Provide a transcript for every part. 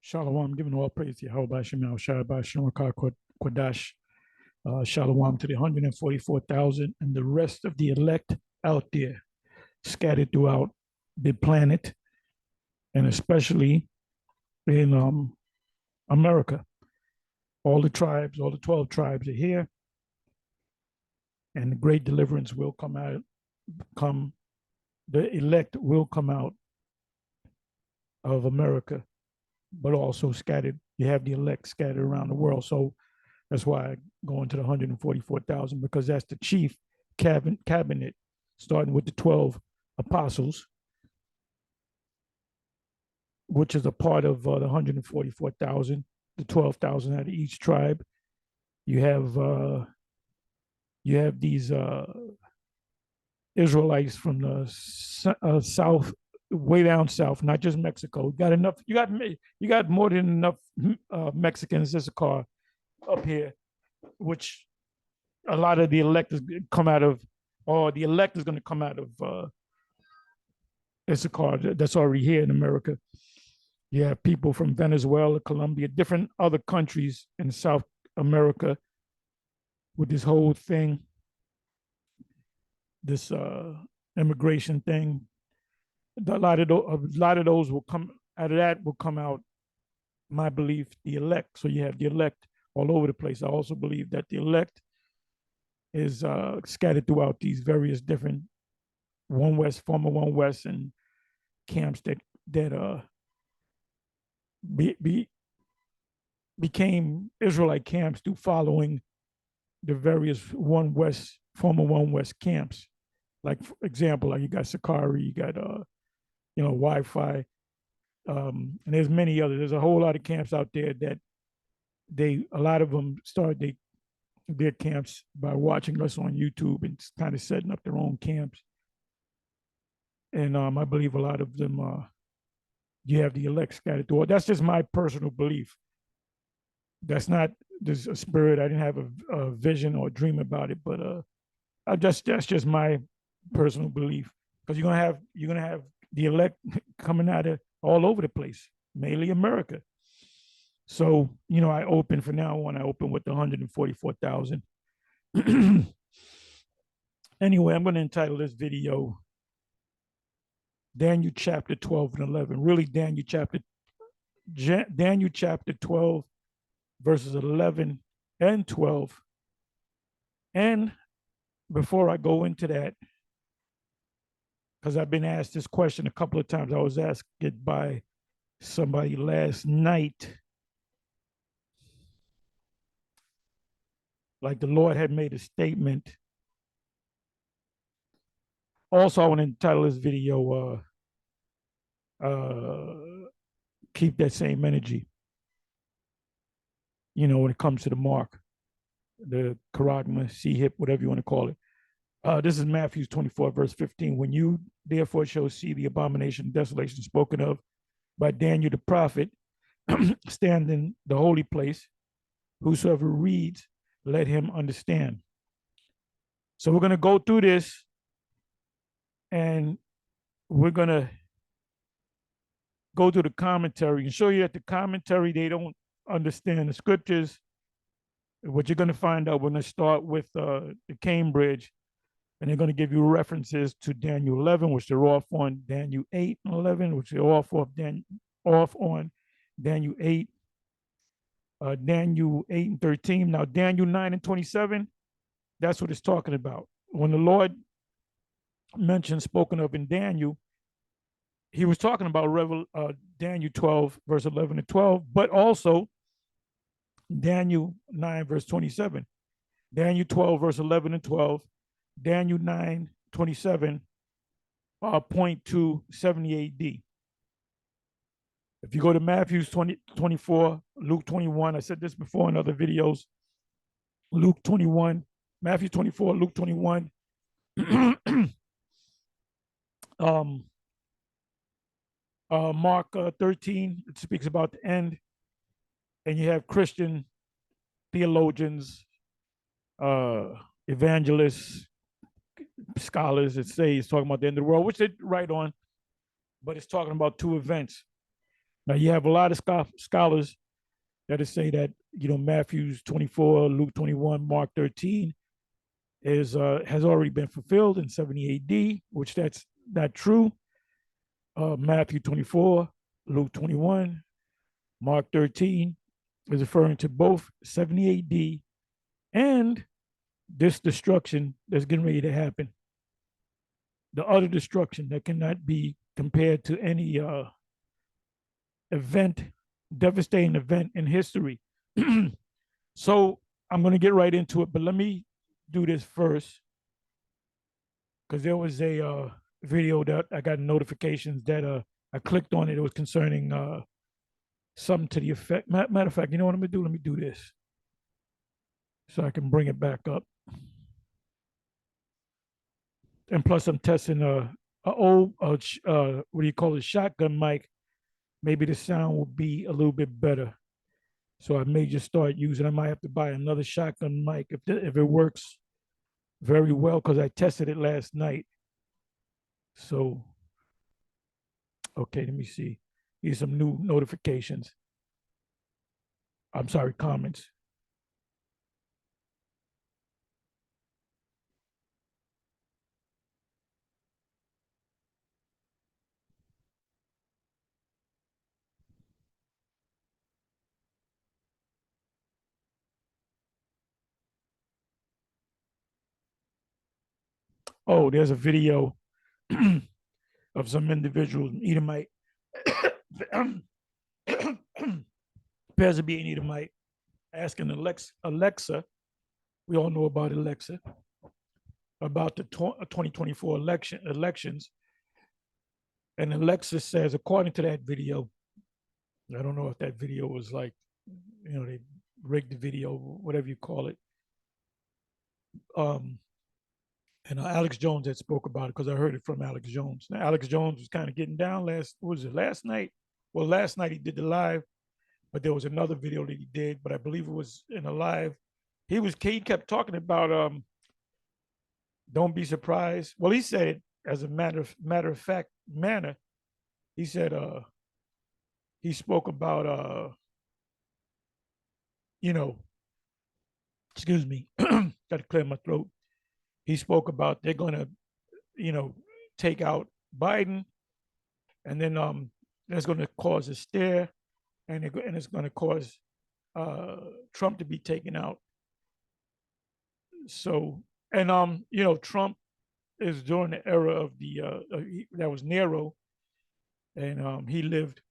Shalom, giving all praise to Yahweh Shemal, Shabbat Shemakah Kodash, Shalom to the 144,000 and the rest of the elect out there scattered throughout the planet, and especially in America. All the tribes, all the 12 tribes are here, and the great deliverance will the elect will come out of America, but also scattered. You have the elect scattered around the world. So that's why I go into the 144,000, because that's the chief cabinet, starting with the 12 apostles, which is a part of the 144,000, the 12,000 out of each tribe. You have these Israelites from the south, way down south, not just Mexico. You got enough. You got more than enough Mexicans. Issachar up here, which a lot of the elect is come out of, or the elect is going to come out of Issachar. That's already here in America. You have people from Venezuela, Colombia, different other countries in South America with this whole thing, this immigration thing. A lot of those will come out of that, will come out, my belief, the elect. So you have the elect all over the place. I also believe that the elect is scattered throughout these various different One West, former One West, and camps that became Israelite camps through following the various One West, former One West camps. Like, for example, like you got Sakari, you got Wi-Fi, and there's many others. There's a whole lot of camps out there that a lot of them started their camps by watching us on YouTube and kind of setting up their own camps. And I believe a lot of them, you have the elect scattered through. That's just my personal belief. That's not this a spirit. I didn't have a vision or a dream about it, but that's just my personal belief. Because you're gonna have the elect coming out of all over the place, mainly America. So, I open with the 144,000. Anyway, I'm going to entitle this video Daniel chapter 12 and 11. Really, Daniel chapter 12, verses 11 and 12. And before I go into that, because I've been asked this question a couple of times. I was asked it by somebody last night. Like the Lord had made a statement. Also, I want to entitle this video, Keep That Same Energy. When it comes to the mark, the charagma, C-hip, whatever you want to call it. This is Matthew 24, verse 15. When you therefore shall see the abomination and desolation spoken of by Daniel the prophet, stand in the holy place, whosoever reads, let him understand. So we're going to go through this, and we're going to go through the commentary and show you that the commentary, they don't understand the scriptures. What you're going to find out, we're going to start with the Cambridge, and they're going to give you references to Daniel 11, which they're off on, Daniel 8 and 11, which they're off on Daniel 8, Daniel 8 and 13. Now, Daniel 9 and 27, that's what it's talking about. When the Lord spoken of in Daniel, he was talking about Daniel 12, verse 11 and 12, but also Daniel 9, verse 27. Daniel 12, verse 11 and 12, Daniel 9, 27, point to 70 AD. If you go to Matthew 24, Luke 21, I said this before in other videos, Luke 21, Matthew 24, Luke 21, Mark 13, it speaks about the end. And you have Christian theologians, evangelists, scholars that say it's talking about the end of the world, which they're right on, but it's talking about two events. Now you have a lot of scholars that say that Matthew's 24, Luke 21, Mark 13 is has already been fulfilled in 70 A.D., which that's not true. Matthew 24, Luke 21, Mark 13 is referring to both 70 A.D. and this destruction that's getting ready to happen. The utter destruction that cannot be compared to any event, devastating event in history. So I'm going to get right into it, but let me do this first because there was a video that I got notifications that I clicked on it. It was concerning something to the effect. Matter of fact, you know what I'm going to do? Let me do this so I can bring it back up. And plus, I'm testing a old what do you call it, shotgun mic. Maybe the sound will be a little bit better. So I may just start using. I might have to buy another shotgun mic if it works very well because I tested it last night. So, okay, let me see. Here's some new notifications. I'm sorry, comments. Oh, there's a video of some individuals, Edomite, appears to be an Edomite, asking Alexa, we all know about Alexa, about the 2024 elections. And Alexa says, according to that video, I don't know if that video was like, they rigged the video, whatever you call it. And Alex Jones had spoke about it because I heard it from Alex Jones. Now, Alex Jones was kind of getting down last night? Well, last night he did the live, but there was another video that he did, but I believe it was in a live. He kept talking about don't be surprised. Well, he said it as a matter of fact manner. He said he spoke about excuse me, got to clear my throat. He spoke about they're going to, take out Biden, and then that's going to cause a stir, and it's going to cause Trump to be taken out. So, and Trump is during the era of that was Nero, and he lived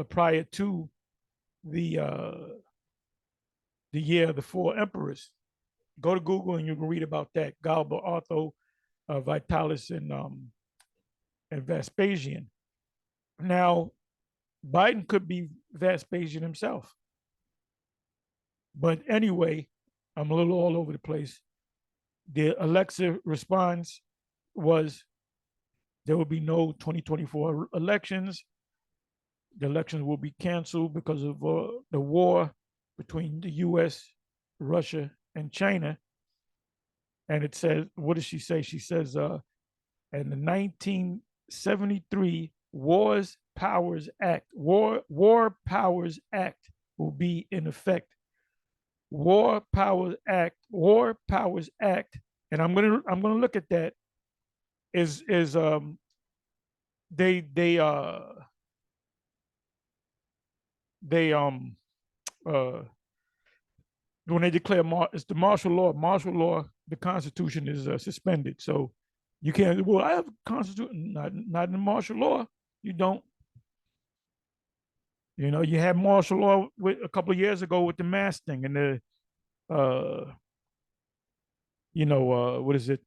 prior to the year of the four emperors. Go to Google and you can read about that. Galba, Otho, Vitalis, and Vespasian. Now, Biden could be Vespasian himself. But anyway, I'm a little all over the place. The Alexa response was there will be no 2024 elections. The elections will be canceled because of the war between the U.S., Russia, and China. And it says, what does she say? She says, in the 1973 War Powers Act will be in effect. War Powers Act, and I'm gonna look at that. Is they when they declare it's the martial law, the Constitution is suspended. So you can't. Well, I have a Constitution, not in the martial law. You don't. You had martial law a couple of years ago with the mask thing and the, what is it?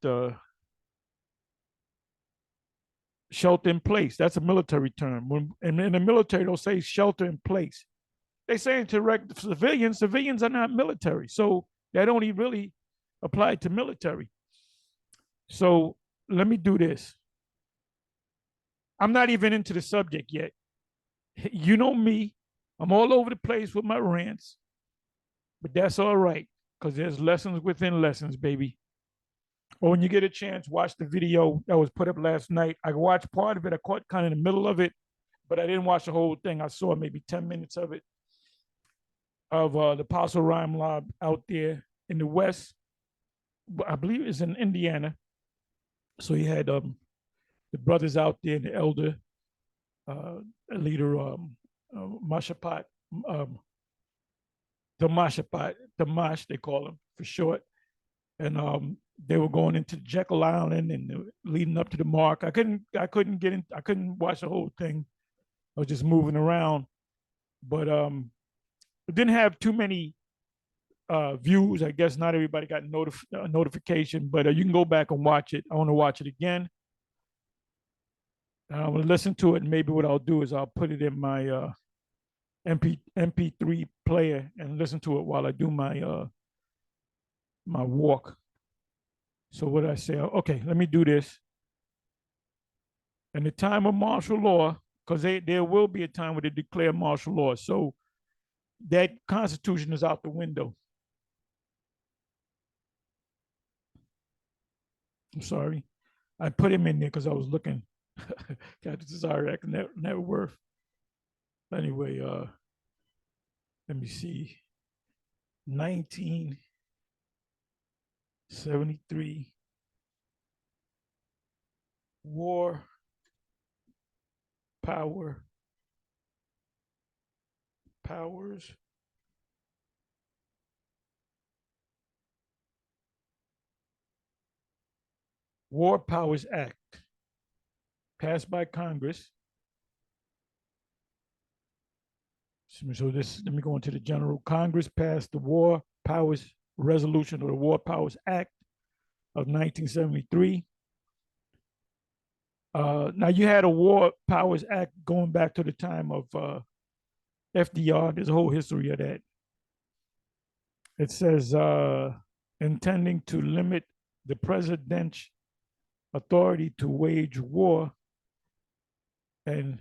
Shelter in place. That's a military term. And in the military, they'll say shelter in place. They say to civilians are not military. So that only really applied to military. So let me do this. I'm not even into the subject yet. You know me. I'm all over the place with my rants. But that's all right, because there's lessons within lessons, baby. Or when you get a chance, watch the video that was put up last night. I watched part of it. I caught kind of in the middle of it. but I didn't watch the whole thing. I saw maybe 10 minutes of it, of the Apostle Rhyme Lob out there in the West. I believe it's in Indiana. So he had the brothers out there, and the elder leader, Mashapat, the Damash, they call him for short. And they were going into Jekyll Island and leading up to the mark. I couldn't get in. I couldn't watch the whole thing. I was just moving around, but it didn't have too many views. I guess not everybody got notification, but you can go back and watch it. I want to watch it again. I'm gonna listen to it, and maybe what I'll do is I'll put it in my MP3 player and listen to it while I do my walk. So what did I say? Okay, let me do this. In the time of martial law, because there will be a time where they declare martial law. So that Constitution is out the window. I'm sorry. I put him in there because I was looking. Captain Cesare never worth. Anyway, let me see. 1973 War Powers War Powers Act, passed by Congress. So this, let me go into the general. Congress passed the War Powers Resolution, or the War Powers Act of 1973. Now you had a War Powers Act going back to the time of FDR. There's a whole history of that. It says intending to limit the president's authority to wage war and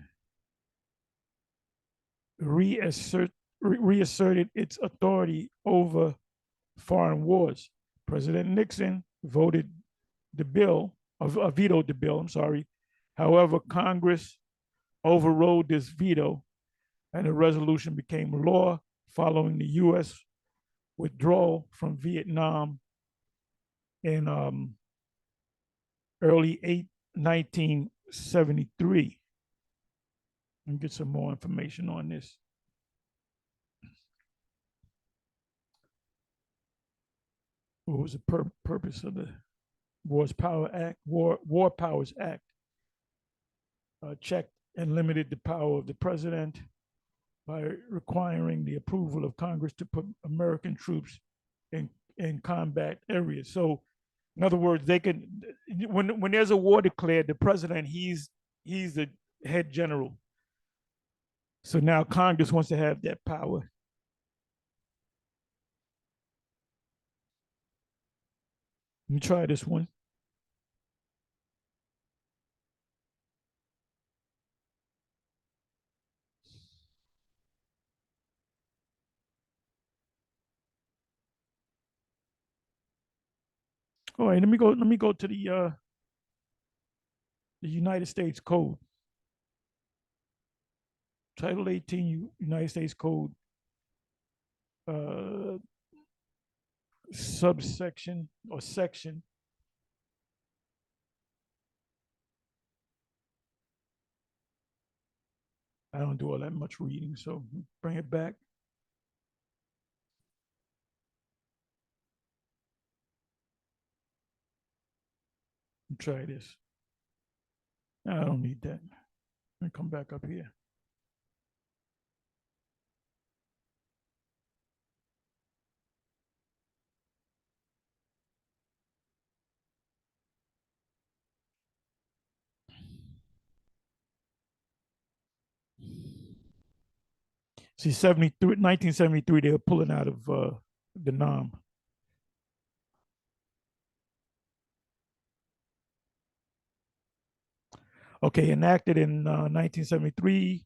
reasserted its authority over foreign wars. President Nixon vetoed the bill. I'm sorry. However, Congress overrode this veto, and the resolution became law following the U.S. withdrawal from Vietnam in early 1973. And get some more information on this. What was the purpose of the War Powers Act? Checked and limited the power of the president by requiring the approval of Congress to put American troops in combat areas. So, in other words, they can, when there's a war declared, the president, he's the head general. So now Congress wants to have that power. Let me try this one. All right, let me go to the United States Code. Title 18 United States Code, subsection or section. I don't do all that much reading, so bring it back. Try this. I don't need that. Let me come back up here. See, 1973, they were pulling out of the NAM. Okay, enacted in 1973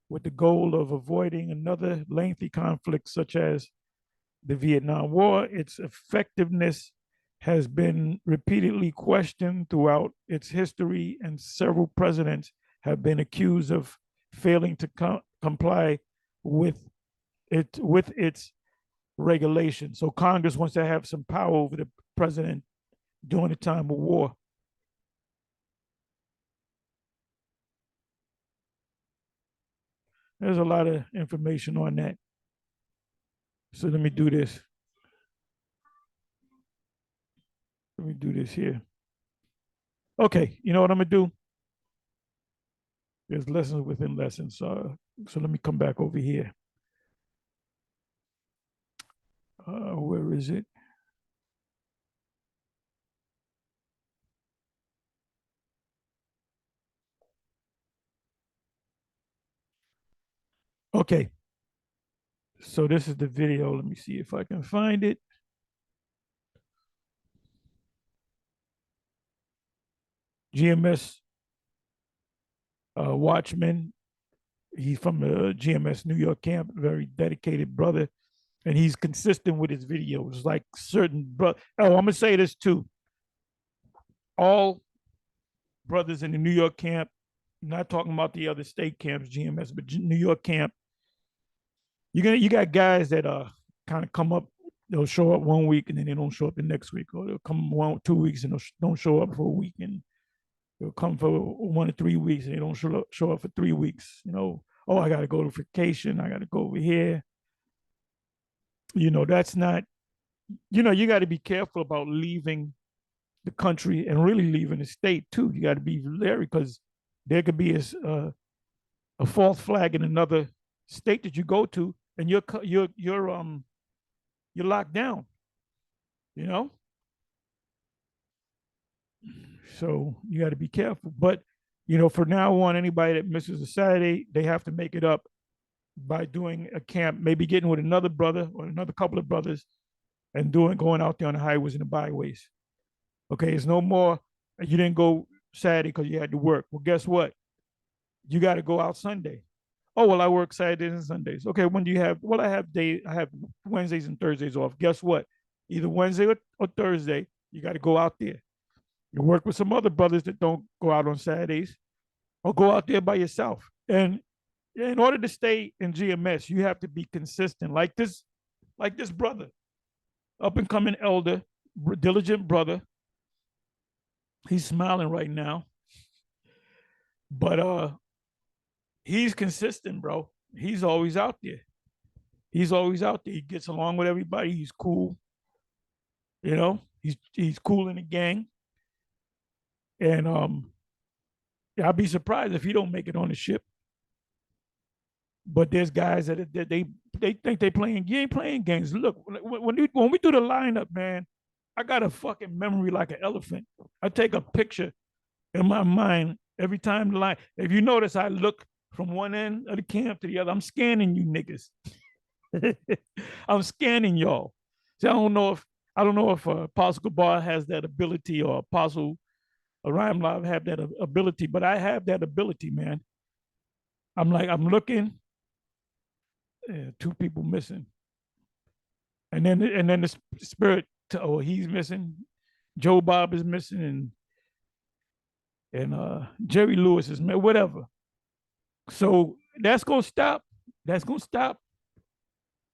with the goal of avoiding another lengthy conflict such as the Vietnam War. Its effectiveness has been repeatedly questioned throughout its history, and several presidents have been accused of failing to comply with its regulation. So Congress wants to have some power over the president during the time of war. There's a lot of information on that. So let me do this. Let me do this here. Okay, you know what I'm gonna do? There's lessons within lessons. So let me come back over here. Where is it? Okay. So this is the video. Let me see if I can find it. GMS Watchman. He's from the GMS New York camp, very dedicated brother, and he's consistent with his videos. Like certain brother. Oh, I'm gonna say this too. All brothers in the New York camp, not talking about the other state camps, GMS, but New York camp. You got guys that kind of come up. They'll show up 1 week and then they don't show up the next week, or they'll come 2 weeks and don't show up for a week, and they'll come for 1 to 3 weeks and they don't show up for 3 weeks. Oh, I got to go to vacation. I got to go over here. That's not. You got to be careful about leaving the country and really leaving the state too. You got to be leery because there could be a false flag in another state that you go to, and you're locked down. You know, so you got to be careful. But for now on, anybody that misses a Saturday, they have to make it up by doing a camp, maybe getting with another brother or another couple of brothers, and going out there on the highways and the byways. Okay, it's no more. You didn't go Saturday because you had to work. Well, guess what? You got to go out Sunday. Oh, well, I work Saturdays and Sundays. Okay, when do you have? Well, I have Wednesdays and Thursdays off. Guess what? Either Wednesday or Thursday, you got to go out there. You work with some other brothers that don't go out on Saturdays, or go out there by yourself. And in order to stay in GMS, you have to be consistent. Like this brother, up and coming elder, diligent brother. He's smiling right now, but he's consistent, bro. He's always out there. He's always out there. He gets along with everybody. He's cool. He's cool in the gang. And I'd be surprised if he don't make it on the ship. But there's guys that they think they playing. You ain't playing games. Look, when we do the lineup, man, I got a fucking memory like an elephant. I take a picture in my mind every time the line. If you notice, I look from one end of the camp to the other. I'm scanning you niggas. I'm scanning y'all. See, I don't know if Apostle Gabar has that ability, or Apostle Rhyme Live have that ability, but I have that ability, man. I'm looking, two people missing, and then the spirit, he's missing, Joe Bob is missing, and Jerry Lewis is missing, whatever. So that's gonna stop. That's gonna stop.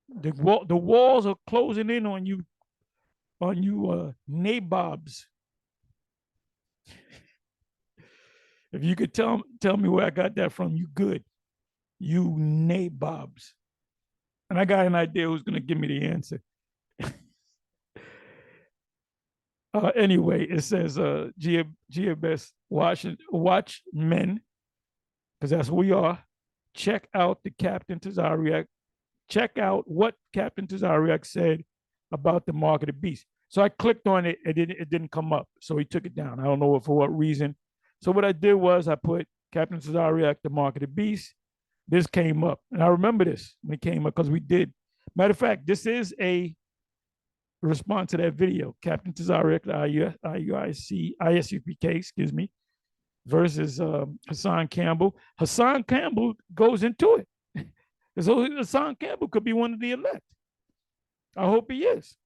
The walls are closing in on you, nabobs. If you could tell me where I got that from, you good. You nabobs. And I got an idea who's going to give me the answer. Anyway, it says GMS Watchmen, because that's who we are. Check out the Captain Tazariak. Check out what Captain Tazariak said about the mark of the beast. So I clicked on it. It didn't come up. So he took it down. I don't know for what reason. So what I did was I put Captain Tazariak, the mark of the beast. This came up. And I remember this when it came up because we did. Matter of fact, this is a response to that video. Captain Tazariak, ISUPK, excuse me, versus Hassan Campbell. Hassan Campbell goes into it. So Hassan Campbell could be one of the elect. I hope he is.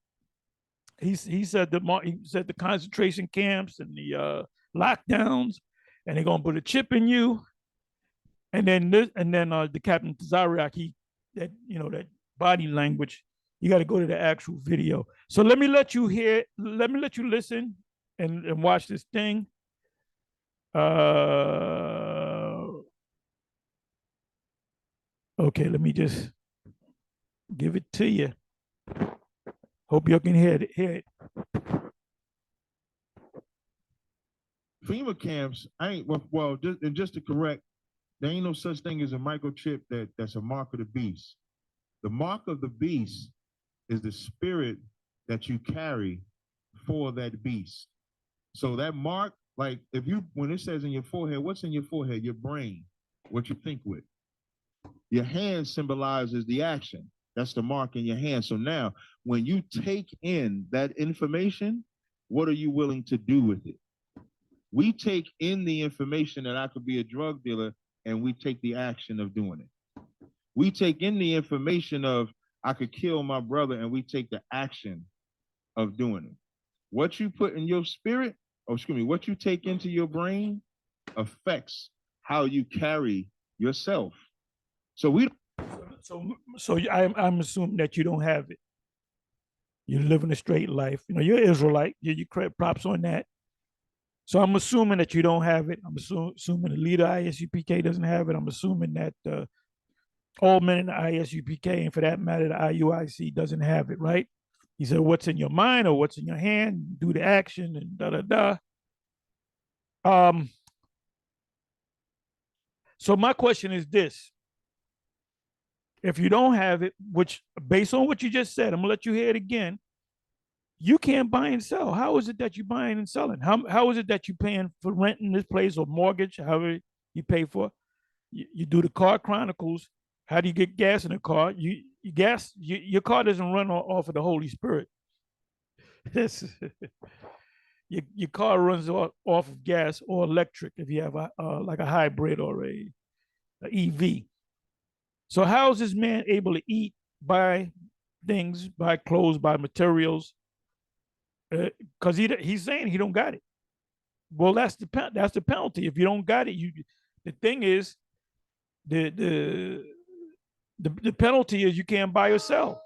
He said the concentration camps and the lockdowns, and they're gonna put a chip in you. And then this, and then the Captain Tazariak, he that that body language. You got to go to the actual video. So let me let you hear. Let me let you listen and watch this thing. Okay, let me just give it to you. Hope you can hear it. Hear it. FEMA camps, I ain't well. Just to correct, there ain't no such thing as a microchip that's a mark of the beast. The mark of the beast is the spirit that you carry for that beast. So that mark, like if you when it says in your forehead, what's in your forehead? Your brain, what you think with. Your hand symbolizes the action. That's the mark in your hand. So now, when you take in that information, what are you willing to do with it? We take in the information that I could be a drug dealer, and we take the action of doing it. We take in the information of I could kill my brother, and we take the action of doing it. What you put in your spirit, what you take into your brain affects how you carry yourself. So we So I'm assuming that you don't have it. You're living a straight life. You're Israelite. You credit props on that. So I'm assuming that you don't have it. I'm assuming the leader ISUPK doesn't have it. I'm assuming that all men in the ISUPK, and for that matter, the IUIC doesn't have it, right? He said, what's in your mind or what's in your hand, do the action and da. So my question is this. If you don't have it, which based on what you just said, I'm gonna let you hear it again. You can't buy and sell. How is it that you're buying and selling? How is it that you're paying for renting this place or mortgage, however you pay for? You do the car chronicles. How do you get gas in the car? Your car doesn't run off of the Holy Spirit. your car runs off of gas or electric if you have like a hybrid or a EV. So how is this man able to eat, buy things, buy clothes, buy materials? Because he's saying he don't got it. Well, that's the penalty. If you don't got it, the thing is the the penalty is you can't buy or sell.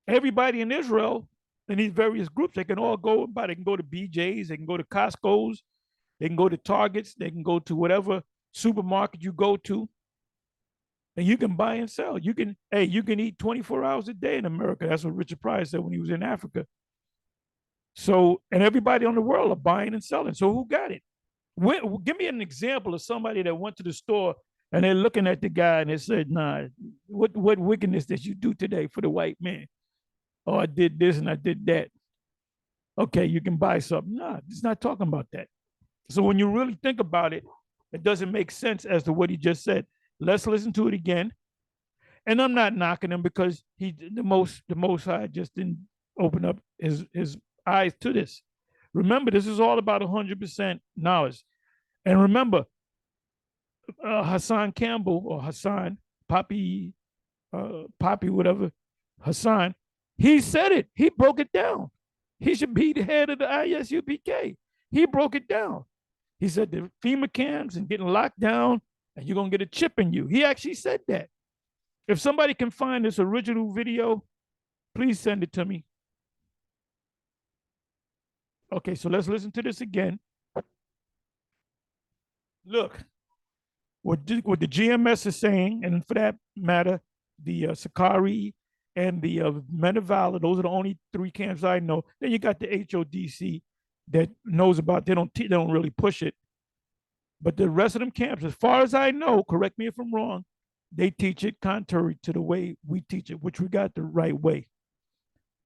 Everybody in Israel in these various groups, they can all go buy. They can go to BJ's, they can go to Costco's, they can go to Targets, they can go to whatever supermarket you go to, and you can buy and sell. You can eat 24 hours a day in America. That's what Richard Pryor said when he was in Africa. So, and everybody on the world are buying and selling. So who got it? Give me an example of somebody that went to the store and they're looking at the guy and they said, nah, what wickedness did you do today for the white man? Oh, I did this and I did that. Okay, you can buy something. Nah, it's not talking about that. So when you really think about it, it doesn't make sense as to what he just said. Let's listen to it again. And I'm not knocking him because the most high just didn't open up his eyes to this. Remember, this is all about 100% knowledge. And remember, Hassan Campbell or Hassan Poppy, whatever, Hassan, he said it. He broke it down. He should be the head of the ISUPK. He broke it down. He said the FEMA camps and getting locked down, and you're gonna get a chip in you. He actually said that. If somebody can find this original video, please send it to me. Okay, so let's listen to this again. Look, what the GMS is saying, and for that matter, the Sakari and the Men of Valor, those are the only three camps I know. Then you got the HODC that knows about, they don't really push it. But the rest of them camps, as far as I know, correct me if I'm wrong, they teach it contrary to the way we teach it, which we got the right way.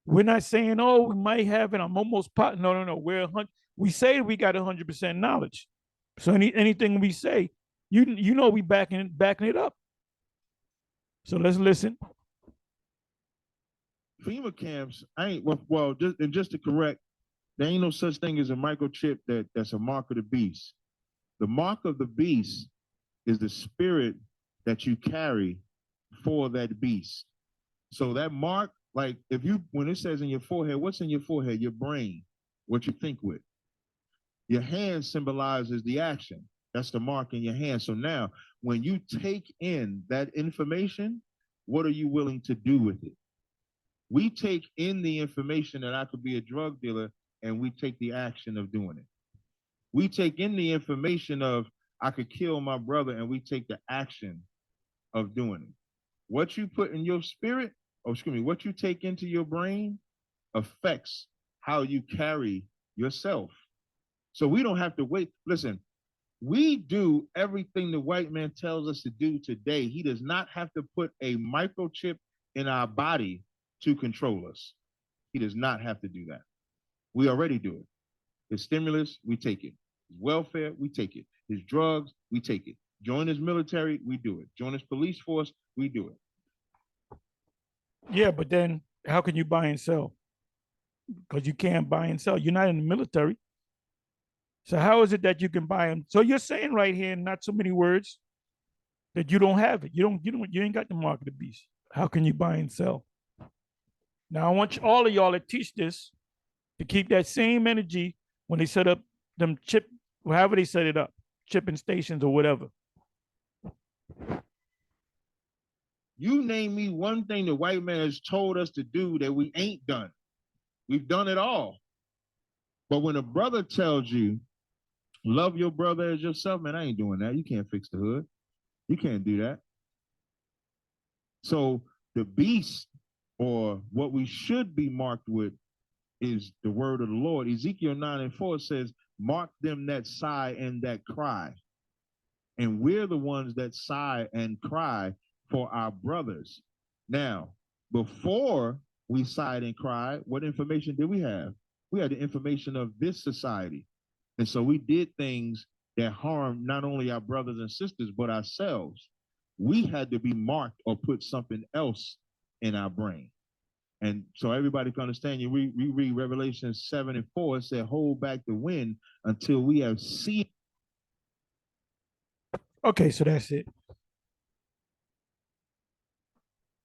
We're not saying, oh, we might have it. I'm almost pot. No. We say we got 100% knowledge. So anything we say, you know, we backing it up. So let's listen. FEMA camps, I ain't well. Just to correct, there ain't no such thing as a microchip that's a mark of the beast. The mark of the beast is the spirit that you carry for that beast. So that mark, like when it says in your forehead, what's in your forehead? Your brain, what you think with. Your hand symbolizes the action. That's the mark in your hand. So now, when you take in that information, what are you willing to do with it? We take in the information that I could be a drug dealer, and we take the action of doing it. We take in the information of I could kill my brother, and we take the action of doing it. What you put in your spirit, what you take into your brain affects how you carry yourself. So we don't have to wait. Listen, we do everything the white man tells us to do today. He does not have to put a microchip in our body to control us. He does not have to do that. We already do it. His stimulus, we take it. His welfare, we take it. His drugs, we take it. Join his military, we do it. Join his police force, we do it. Yeah, but then how can you buy and sell? Because you can't buy and sell. You're not in the military. So how is it that you can buy them? So you're saying right here, in not so many words, that you don't have it. You ain't got the mark of the beast. How can you buy and sell? Now I want all of y'all to teach this, to keep that same energy when they set up them chip, however they set it up, chipping stations or whatever. You name me one thing the white man has told us to do that we ain't done. We've done it all. But when a brother tells you, love your brother as yourself, man, I ain't doing that. You can't fix the hood. You can't do that. So the beast, or what we should be marked with, is the word of the Lord. Ezekiel 9:4 says, mark them that sigh and that cry. And we're the ones that sigh and cry for our brothers. Now, before we sighed and cried, what information did we have? We had the information of this society. And so we did things that harmed not only our brothers and sisters, but ourselves. We had to be marked or put something else in our brain. And so everybody can understand, you read Revelation 7:4, it said, hold back the wind until we have seen. Okay, so that's it.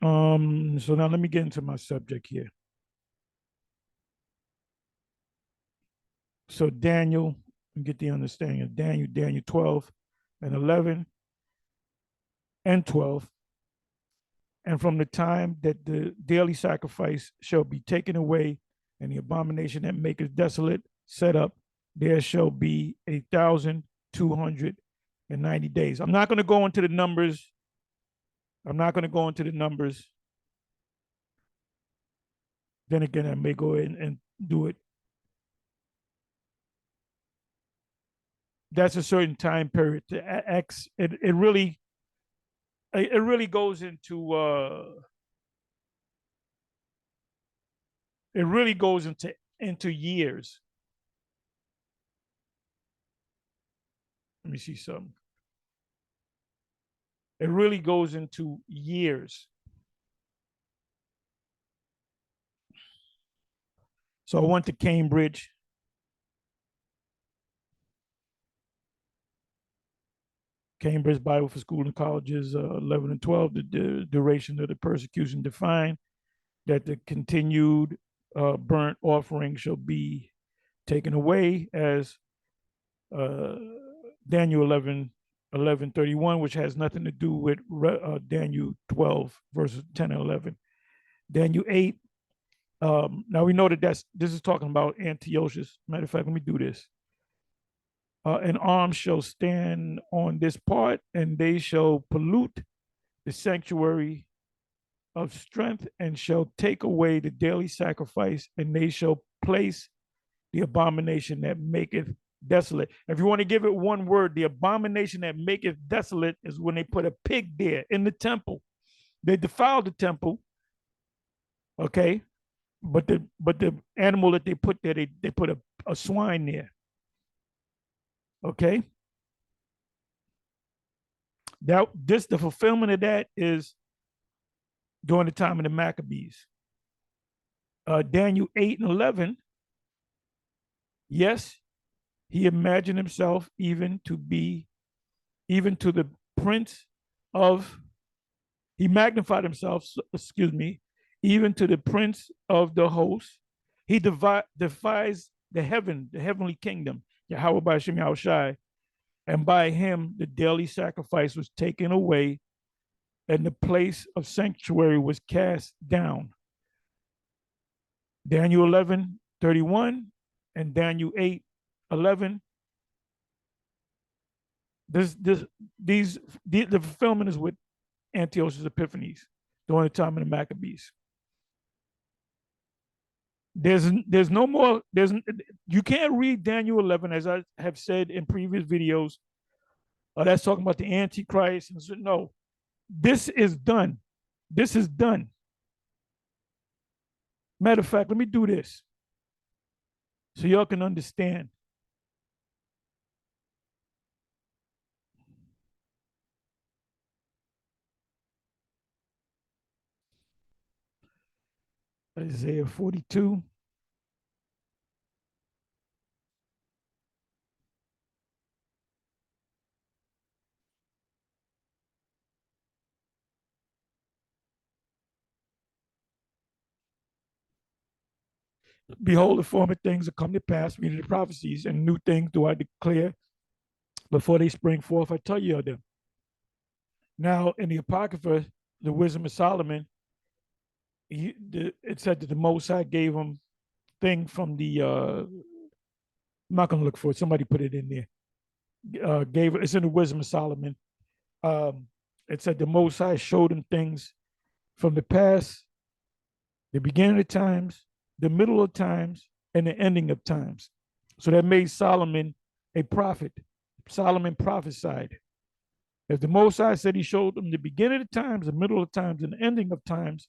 So now let me get into my subject here. So Daniel, get the understanding of Daniel 12 and 11 and 12. And from the time that the daily sacrifice shall be taken away, and the abomination that maketh desolate set up, there shall be 1,290 days. I'm not going to go into the numbers. Then again, I may go in and do it. That's a certain time period. It really goes into years. Let me see something. It really goes into years. So I went to Cambridge. Cambridge Bible for School and Colleges 11 and 12, the duration of the persecution defined, that the continued burnt offering shall be taken away, as Daniel 11:31, which has nothing to do with Daniel 12, verses 10 and 11. Daniel 8, now we know that this is talking about Antiochus. Matter of fact, let me do this. An arm shall stand on this part, and they shall pollute the sanctuary of strength, and shall take away the daily sacrifice, and they shall place the abomination that maketh desolate. If you want to give it one word, the abomination that maketh desolate is when they put a pig there in the temple. They defiled the temple, okay, but the animal that they put there, they put a swine there. Okay. The fulfillment of that is during the time of the Maccabees. Daniel 8 and 11. Yes, he imagined himself even to the prince of, he magnified himself, even to the prince of the host. He defies the heavenly kingdom, Yahweh B'Shem Yahushai, And by him, the daily sacrifice was taken away, and the place of sanctuary was cast down. Daniel 11:31 and Daniel 8:11. The fulfillment is with Antiochus Epiphanes during the time of the Maccabees. There's no more, you can't read Daniel 11, as I have said in previous videos. That's talking about the Antichrist. And so, no, this is done. This is done. Matter of fact, let me do this so y'all can understand. Isaiah 42. Behold, the former things are come to pass, meaning the prophecies, and new things do I declare before they spring forth. I tell you of them. Now, in the Apocrypha, the wisdom of Solomon, it said that the Most High gave him thing from the, I'm not going to look for it. Somebody put it in there. It's in the wisdom of Solomon. It said the Most High showed him things from the past, the beginning of times, the middle of times, and the ending of times. So that made Solomon a prophet. Solomon prophesied. If the Most High said he showed him the beginning of times, the middle of times, and the ending of times,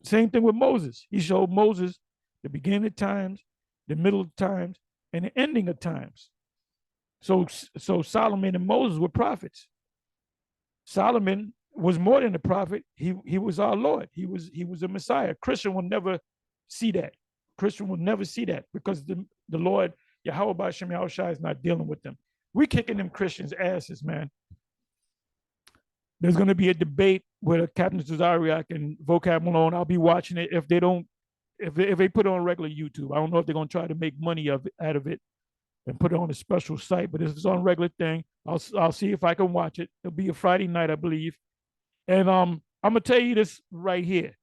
same thing with Moses. He showed Moses the beginning of times, the middle of times, and the ending of times. So Solomon and Moses were prophets. Solomon was more than a prophet. He was our Lord. He was a Messiah. Christian will never see that. Christian will never see that because the Lord, Yahweh B'Shem Yahushua, is not dealing with them. We kicking them Christians' asses, man. There's going to be a debate with Captain Tazariak and Vocab Malone. I'll be watching it if they don't, if they put it on regular YouTube. I don't know if they're going to try to make money out of it and put it on a special site, but if it's on a regular thing, I'll see if I can watch it. It'll be a Friday night, I believe. And I'm gonna tell you this right here.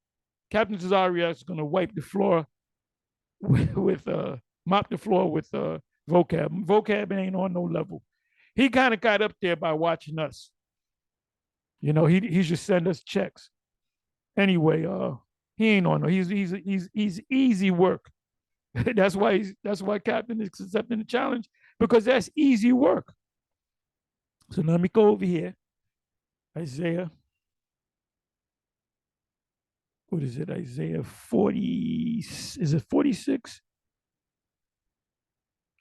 Captain Tazariak is gonna wipe the floor with mop the floor with Vocab. Vocab ain't on no level. He kind of got up there by watching us. You know, he just send us checks. Anyway, he ain't on no. He's easy work. that's why Captain is accepting the challenge, because that's easy work. So let me go over here. Isaiah. What is it? Isaiah 40. Is it 46?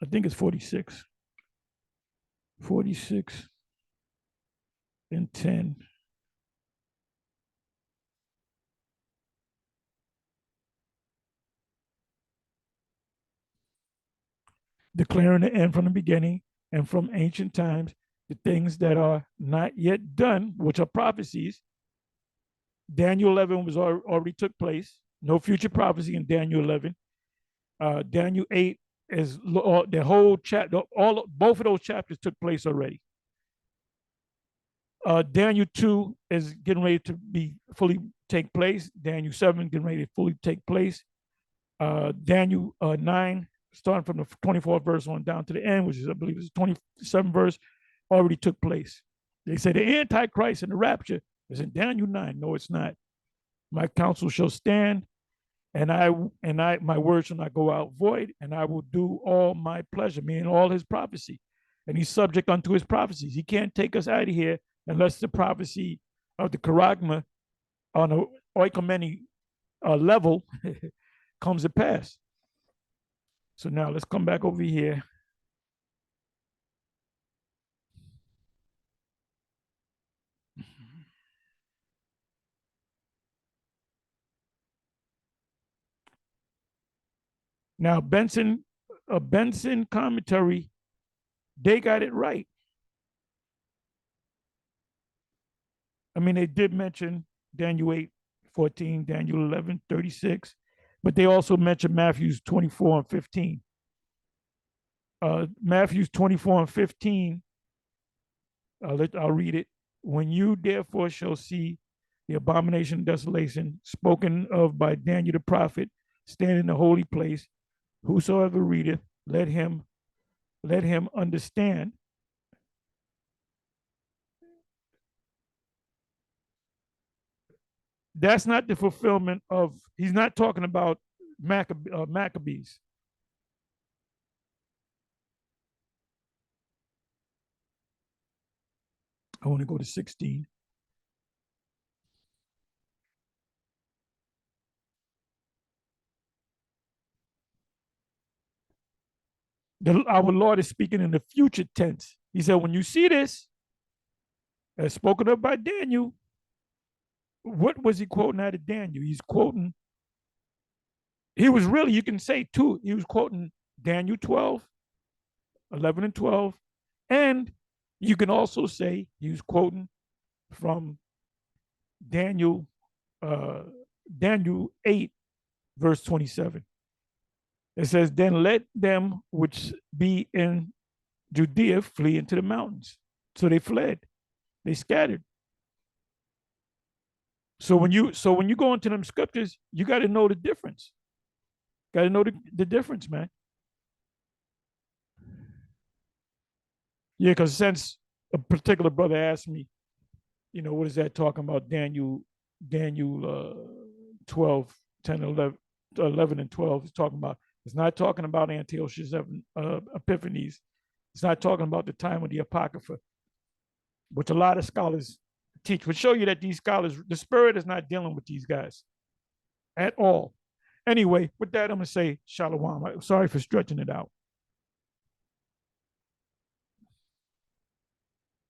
I think it's 46. 46 and 10. Declaring the end from the beginning and from ancient times, the things that are not yet done, which are prophecies. Daniel 11 was already took place. No future prophecy in Daniel 11. Daniel 8 is the whole chapter. Both of those chapters took place already. Daniel 2 is getting ready to be fully take place. Daniel 7 getting ready to fully take place. Daniel 9, starting from the 24th verse on down to the end, which is, I believe, is 27th verse, already took place. They say the Antichrist and the rapture is in Daniel 9. No, it's not. My counsel shall stand, and my word shall not go out void, and I will do all my pleasure, meaning all his prophecy. And he's subject unto his prophecies. He can't take us out of here unless the prophecy of the Charagma on an oikomeni level comes to pass. So now let's come back over here. Now, Benson commentary, they got it right. I mean, they did mention Daniel 8:14, Daniel 11:36, but they also mentioned Matthew's 24 and 15. Matthew's 24 and 15 I'll read it. When you therefore shall see the abomination of desolation spoken of by Daniel the prophet stand in the holy place, whosoever readeth, let him understand. That's not the fulfillment of, he's not talking about Maccabees. I want to go to 16. Our Lord is speaking in the future tense. He said, when you see this, as spoken of by Daniel, what was he quoting out of Daniel? He's quoting, he was really, you can say two, he was quoting Daniel 12, 11 and 12. And you can also say he was quoting from Daniel, Daniel 8, verse 27. It says, then let them which be in Judea flee into the mountains. So they fled, they scattered. So when you go into them scriptures, you got to know the difference. Got to know the difference, man. Yeah, because since a particular brother asked me, what is that talking about? Daniel 12, 10, 11, and 12 is talking about. It's not talking about Antiochus Epiphanes. It's not talking about the time of the Apocrypha, which a lot of scholars teach, would show you that these scholars, the Spirit is not dealing with these guys at all. Anyway, with that, I'm going to say shalom. Sorry for stretching it out.